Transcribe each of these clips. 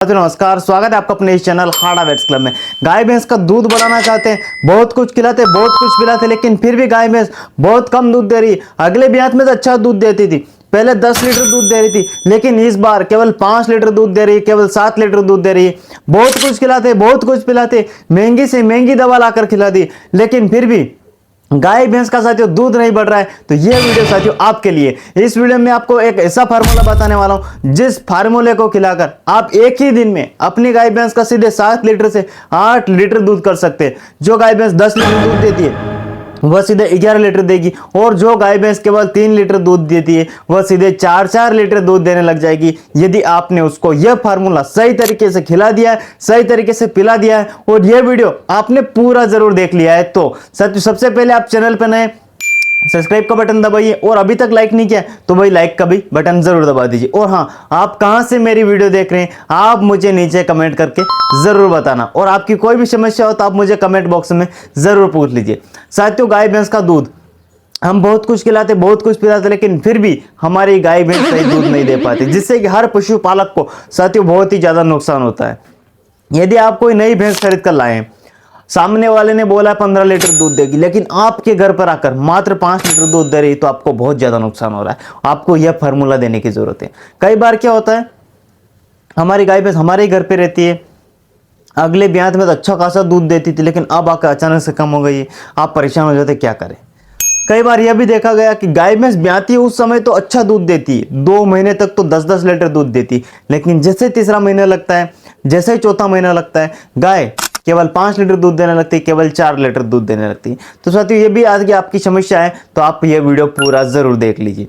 नमस्कार, स्वागत है आपका अपने इस चैनल हाड़ा वेट्स क्लब में। गाय भैंस का दूध बढ़ाना चाहते हैं, बहुत कुछ खिलाते, बहुत कुछ पिलाते, लेकिन फिर भी गाय भैंस बहुत कम दूध दे रही। अगले ब्यात में तो अच्छा दूध देती थी, पहले 10 लीटर दूध दे रही थी, लेकिन इस बार केवल 5 लीटर दूध दे रही है, केवल 7 लीटर दूध दे रही है। बहुत कुछ खिलाते, बहुत कुछ पिलाते, महंगी से महंगी दवा लाकर खिला दी, लेकिन फिर भी गाय भैंस का साथियों दूध नहीं बढ़ रहा है। तो ये वीडियो साथियों आपके लिए। इस वीडियो में आपको एक ऐसा फार्मूला बताने वाला हूं जिस फार्मूले को खिलाकर आप एक ही दिन में अपनी गाय भैंस का सीधे 7 लीटर से 8 लीटर दूध कर सकते हैं। जो गाय भैंस 10 लीटर दूध देती है वह सीधे 11 लीटर देगी, और जो गाय भैंस केवल 3 लीटर दूध देती है वह सीधे 4-4 लीटर दूध देने लग जाएगी, यदि आपने उसको यह फार्मूला सही तरीके से खिला दिया है, सही तरीके से पिला दिया है और यह वीडियो आपने पूरा जरूर देख लिया है। तो सबसे पहले आप चैनल पर नए सब्सक्राइब का बटन दबाइए, और अभी तक लाइक नहीं किया तो भाई लाइक का भी बटन जरूर दबा दीजिए। और हाँ, आप कहां से मेरी वीडियो देख रहे हैं आप मुझे नीचे कमेंट करके जरूर बताना, और आपकी कोई भी समस्या हो तो आप मुझे कमेंट बॉक्स में जरूर पूछ लीजिए। साथियों, गाय भैंस का दूध हम बहुत कुछ खिलाते, बहुत कुछ पिलाते, लेकिन फिर भी हमारी गाय भैंस सही दूध नहीं दे पाती, जिससे कि हर पशुपालक को साथियों बहुत ही ज्यादा नुकसान होता है। यदि आप कोई नई भैंस खरीद कर लाए, सामने वाले ने बोला 15 लीटर दूध देगी, लेकिन आपके घर पर आकर मात्र 5 लीटर दूध दे रही, तो आपको बहुत ज्यादा नुकसान हो रहा है। आपको यह फार्मूला देने की जरूरत है। कई बार क्या होता है, हमारी गाय भैंस हमारे घर पे रहती है, अगले ब्यात में तो अच्छा खासा दूध देती थी, लेकिन अब आकर अचानक से कम हो गई है, आप परेशान हो जाते, क्या करें। कई बार यह भी देखा गया कि गाय भैंस ब्याती है उस समय तो अच्छा दूध देती है, 2 महीने तक तो 10-10 लीटर दूध देती, लेकिन जैसे तीसरा महीना लगता है, जैसे ही चौथा महीना लगता है, गाय केवल 5 लीटर दूध देने लगती है, केवल 4 लीटर दूध देने लगती है। तो साथियों, ये भी आज की आपकी समस्या है, तो आप ये वीडियो पूरा जरूर देख लीजिए।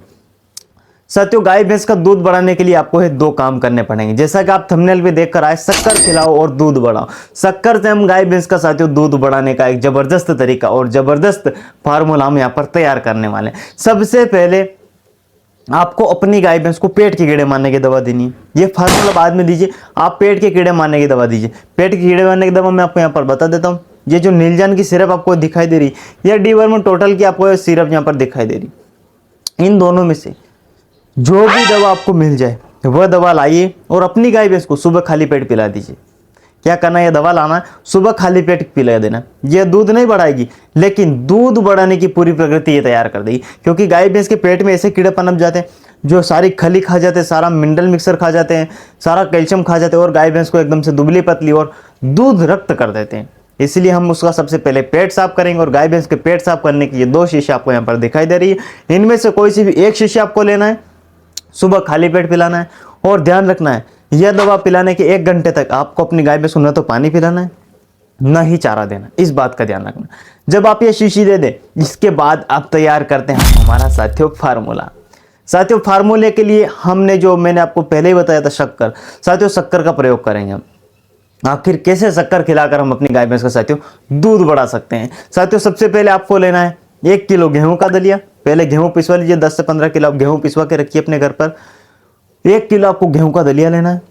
साथियों, गाय भैंस का दूध बढ़ाने के लिए आपको 2 काम करने पड़ेंगे, जैसा कि आप थंबनेल पे देखकर आए, शक्कर खिलाओ और दूध बढ़ाओ। शक्कर से हम गाय भैंस का साथियों दूध बढ़ाने का एक जबरदस्त तरीका और जबरदस्त फार्मूला हम यहाँ पर तैयार करने वाले हैं। सबसे पहले आपको अपनी गाय भैंस को पेट के कीड़े मारने की दवा देनी है। ये फार्मूला बाद में दीजिए, आप पेट के कीड़े मारने की दवा दीजिए। पेट के कीड़े मारने की दवा मैं आपको यहाँ पर बता देता हूँ। ये जो नीलजान की सिरप आपको दिखाई दे रही, या डीवर्म टोटल की आपको सिरप यहाँ पर दिखाई दे रही, इन दोनों में से जो भी दवा आपको मिल जाए वह दवा लाइए और अपनी गाय भैंस को सुबह खाली पेट पिला दीजिए। क्या करना है, यह दवा लाना है, सुबह खाली पेट पिला देना। यह दूध नहीं बढ़ाएगी, लेकिन दूध बढ़ाने की पूरी प्रकृति ये तैयार कर देगी, क्योंकि गाय भैंस के पेट में ऐसे कीड़े पनप जाते हैं जो सारी खली खा जाते हैं, सारा मिनरल मिक्सर खा जाते हैं, सारा कैल्शियम खा जाते हैं, और गाय भैंस को एकदम से दुबली पतली और दूध रक्त कर देते हैं। इसलिए हम उसका सबसे पहले पेट साफ करेंगे, और गाय भैंस के पेट साफ करने की ये 2 शीशी आपको यहाँ पर दिखाई दे रही है। इनमें से कोई सी भी एक शीशी आपको लेना है, सुबह खाली पेट पिलाना है, और ध्यान रखना है यह दवा पिलाने के 1 घंटे तक आपको अपनी गाय भैंस को न तो पानी पिलाना है, न ही चारा देना। इस बात का ध्यान रखना। जब आप ये शीशी दे दें, इसके बाद आप तैयार करते हैं हमारा साथियों फार्मूला। साथियों, फार्मूले के लिए हमने जो मैंने आपको पहले ही बताया था, शक्कर। साथियों, शक्कर का प्रयोग करेंगे हम। आखिर कैसे शक्कर खिलाकर हम अपनी गाय भैंस का साथियों दूध बढ़ा सकते हैं। साथियों, सबसे पहले आपको लेना है 1 किलो गेहूं का दलिया। पहले गेहूं पिसवा लीजिए, 10 से 15 किलो आप गेहूं पिसवा के रखिए अपने घर पर। 1 किलो आपको गेहूं का दलिया लेना है।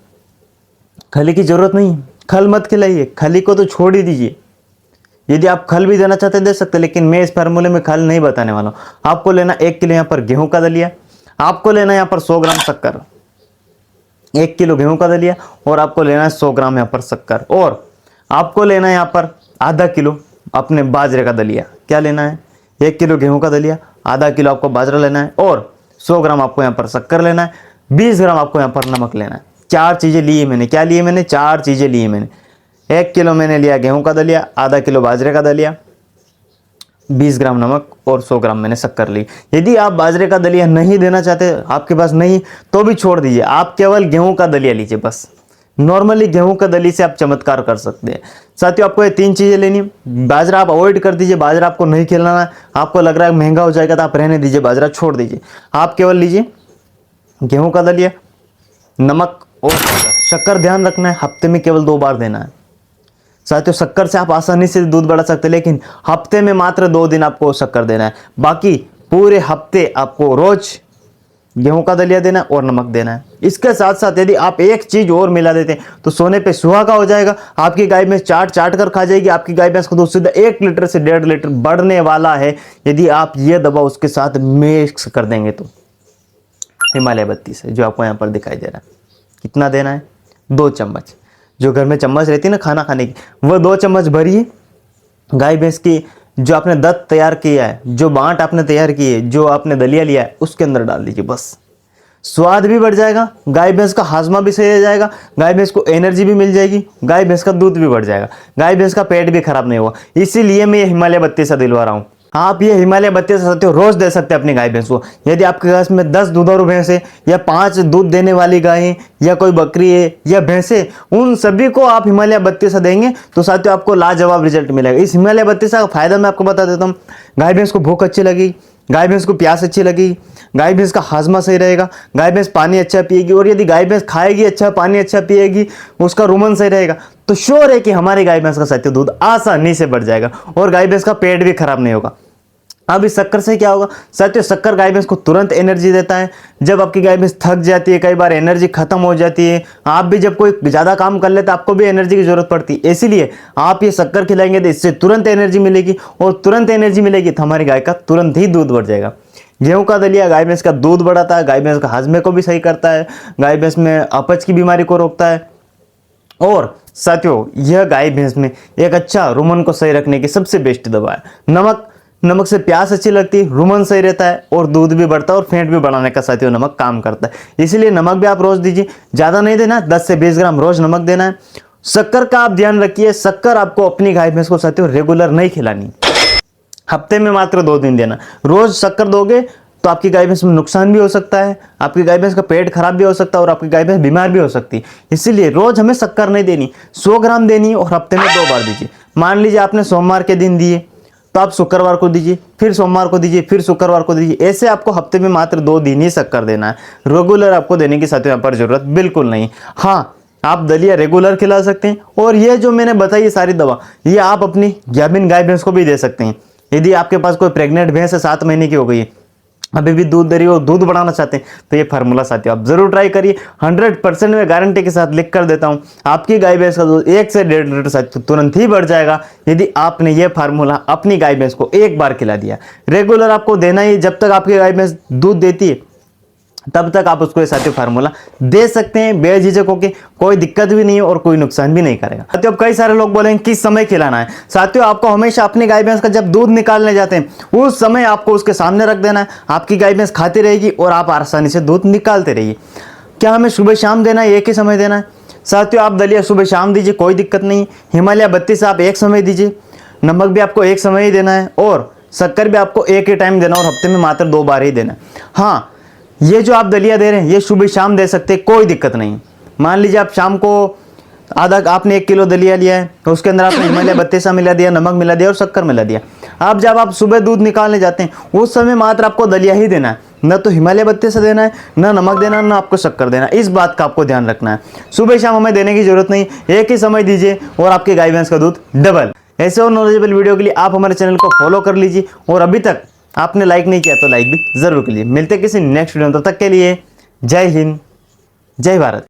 खली की जरूरत नहीं, खल मत खिलाइए, खली को तो छोड़ ही दीजिए। यदि आप खल भी देना चाहते हैं दे सकते हैं, लेकिन मैं इस फार्मूले में खल नहीं बताने वाला हूं। आपको लेना 1 किलो यहाँ पर गेहूं का दलिया, आपको लेना यहाँ पर 100 ग्राम शक्कर। 1 किलो गेहूं का दलिया, और आपको लेना है 100 ग्राम यहाँ पर शक्कर, और आपको लेना है यहाँ पर आधा किलो अपने बाजरे का दलिया। क्या लेना है, 1 किलो गेहूं का दलिया, आधा किलो आपको बाजरा लेना है, और 100 ग्राम आपको यहाँ पर शक्कर लेना है, 20 ग्राम आपको यहाँ पर नमक लेना है। 4 चीजें ली है मैंने। क्या लिए मैंने, 4 चीजें ली है मैंने। 1 किलो मैंने लिया गेहूं का दलिया, आधा किलो बाजरे का दलिया, 20 ग्राम नमक, और 100 ग्राम मैंने शक्कर ली। यदि आप बाजरे का दलिया नहीं देना चाहते, आपके पास नहीं, तो भी छोड़ दीजिए, आप केवल गेहूं का दलिया लीजिए बस। नॉर्मली गेहूं का दलिया से आप चमत्कार कर सकते हैं। साथियों, आपको ये 3 चीजें लेनी। बाजरा आप अवॉइड कर दीजिए, बाजरा आपको नहीं खिलाना है। आपको लग रहा है महंगा हो जाएगा तो आप रहने दीजिए, बाजरा छोड़ दीजिए। आप केवल लीजिए गेहूं का दलिया, नमक और शक्कर। शक्कर ध्यान रखना है, हफ्ते में केवल 2 बार देना है। साथियों, शक्कर से आप आसानी से दूध बढ़ा सकते हैं, लेकिन हफ्ते में मात्र 2 दिन आपको शक्कर देना है। बाकी पूरे हफ्ते आपको रोज गेहूं का दलिया देना और नमक देना है। इसके साथ साथ यदि आप एक चीज और मिला देते हैं तो सोने पे सुहागा हो जाएगा। आपकी गाय भैंस चाट चाट कर खा जाएगी। आपकी गाय भैंस का दूध सीधा 1 लीटर से 1.5 लीटर बढ़ने वाला है, यदि आप ये दवा उसके साथ मिक्स कर देंगे तो। हिमालय बत्ती से जो आपको यहाँ पर दिखाई दे रहा है, कितना देना है, 2 चम्मच, जो घर में चम्मच रहती है ना खाना खाने की, वो 2 चम्मच भरिए। गाय भैंस की जो आपने दत्त तैयार किया है, जो बांट आपने तैयार की है, जो आपने दलिया लिया है, उसके अंदर डाल दीजिए। बस स्वाद भी बढ़ जाएगा, गाय भैंस का हाजमा भी सही हो जाएगा, गाय भैंस को एनर्जी भी मिल जाएगी, गाय भैंस का दूध भी बढ़ जाएगा, गाय भैंस का पेट भी खराब नहीं होगा। इसीलिए मैं ये हिमालय 32 दिलवा रहा हूँ। आप ये हिमालय 32 रोज दे सकते हैं अपनी गाय भैंस को। यदि आपके घर में 10 दुधारू भैंस है या 5 दूध देने वाली गाय है या कोई बकरी है या भैंस है, उन सभी को आप हिमालय 32 देंगे तो साथियों आपको लाजवाब रिजल्ट मिलेगा। इस हिमालय 32 का फायदा मैं आपको बता देता हूँ। गाय भैंस को भूख अच्छी लगी, गाय भैंस को प्यास अच्छी लगी, गाय भैंस का हाजमा सही रहेगा, गाय भैंस पानी अच्छा पिएगी, और यदि गाय भैंस खाएगी अच्छा, पानी अच्छा पिएगी, उसका रुमन सही रहेगा, तो श्योर है कि हमारी गाय भैंस का साथियों दूध आसानी से बढ़ जाएगा और गाय भैंस का पेट भी खराब नहीं होगा। अब इस शक्कर से क्या होगा साथियों, शक्कर गाय भैंस को तुरंत एनर्जी देता है। जब आपकी गाय भैंस थक जाती है, कई बार एनर्जी खत्म हो जाती है, आप भी जब कोई ज्यादा काम कर लेते आपको भी एनर्जी की जरूरत पड़ती है, इसीलिए आप ये शक्कर खिलाएंगे तो इससे तुरंत एनर्जी मिलेगी, और तुरंत एनर्जी मिलेगी तो हमारी गाय का तुरंत ही दूध बढ़ जाएगा। गेहूं का दलिया गाय भैंस का दूध बढ़ाता है, गाय भैंस का हाजमे को भी सही करता है, गाय भैंस में अपच की बीमारी को रोकता है, और साथियों यह गाय भैंस में एक अच्छा रुमन को सही रखने की सबसे बेस्ट दवा है। नमक से प्यास अच्छी लगती है, रुमन सही रहता है, और दूध भी बढ़ता है, और फेंट भी बढ़ाने का साथियों नमक काम करता है। इसीलिए नमक भी आप रोज दीजिए, ज्यादा नहीं देना, 10 से 20 ग्राम रोज नमक देना है। शक्कर का आप ध्यान रखिए, शक्कर आपको अपनी गाय भैंस को साथियों रेगुलर नहीं खिलानी, हफ्ते में मात्र 2 दिन देना। रोज शक्कर दोगे तो आपकी गाय भैंस में नुकसान भी हो सकता है, आपकी गाय भैंस का पेट खराब भी हो सकता है, और आपकी गाय भैंस बीमार भी हो सकती है। इसीलिए रोज हमें शक्कर नहीं देनी, 100 ग्राम देनी, और हफ्ते में 2 बार दीजिए। मान लीजिए आपने सोमवार के दिन दिए तो आप शुक्रवार को दीजिए, फिर सोमवार को दीजिए, फिर शुक्रवार को दीजिए। ऐसे आपको हफ्ते में मात्र 2 दिन ही शक्कर देना है, रेगुलर आपको देने की साथियों यहाँ पर जरूरत बिल्कुल नहीं। हाँ, आप दलिया रेगुलर खिला सकते हैं, और ये जो मैंने बताई ये सारी दवा ये आप अपनी गाभिन गाय भैंस को भी दे सकते हैं। यदि आपके पास कोई प्रेग्नेंट भैंस है, 7 महीने की हो गई है, अभी भी दूध दे रही हो, दूध बढ़ाना चाहते हैं, तो ये फार्मूला साथियों आप जरूर ट्राई करिए। 100% में गारंटी के साथ लिख कर देता हूं, आपकी गाय भैंस का दूध 1 से 1.5 लीटर साथियों तुरंत ही बढ़ जाएगा, यदि आपने ये फार्मूला अपनी गाय भैंस को एक बार खिला दिया। रेगुलर आपको देना ही, जब तक आपकी गाय भैंस दूध देती है तब तक आप उसको ये साथियों फार्मूला दे सकते हैं बेझिझक होकर, कोई दिक्कत भी नहीं है और कोई नुकसान भी नहीं करेगा। साथियों अब कई सारे लोग बोलेंगे किस समय खिलाना है। साथियों आपको हमेशा अपनी गाय भैंस का जब दूध निकालने जाते हैं उस समय आपको उसके सामने रख देना है, आपकी गाय भैंस खाती रहेगी और आप आसानी से दूध निकालते रहिए। क्या हमें सुबह शाम देना है, एक ही समय देना है? साथियों आप दलिया सुबह शाम दीजिए, कोई दिक्कत नहीं। हिमालय 32 आप एक समय दीजिए, नमक भी आपको एक समय ही देना है, और शक्कर भी आपको एक ही टाइम देना, और हफ्ते में मात्र 2 बार ही देना। हाँ, ये जो आप दलिया दे रहे हैं ये सुबह शाम दे सकते हैं, कोई दिक्कत नहीं। मान लीजिए आप शाम को आपने 1 किलो दलिया लिया है, तो उसके अंदर आपने हिमालय 32 मिला दिया, नमक मिला दिया और शक्कर मिला दिया। अब जब आप सुबह दूध निकालने जाते हैं उस समय मात्र आपको दलिया ही देना है, न तो हिमालय 32 देना है, न नमक देना, न आपको शक्कर देना। इस बात का आपको ध्यान रखना है। सुबह शाम हमें देने की जरूरत नहीं, एक ही समय दीजिए और आपकी गाय भैंस का दूध डबल। ऐसे और नॉलेजेबल वीडियो के लिए आप हमारे चैनल को फॉलो कर लीजिए, और अभी तक आपने लाइक नहीं किया तो लाइक भी जरूर कीजिए। मिलते किसी नेक्स्ट वीडियो में, तब तक के लिए जय हिंद, जय भारत।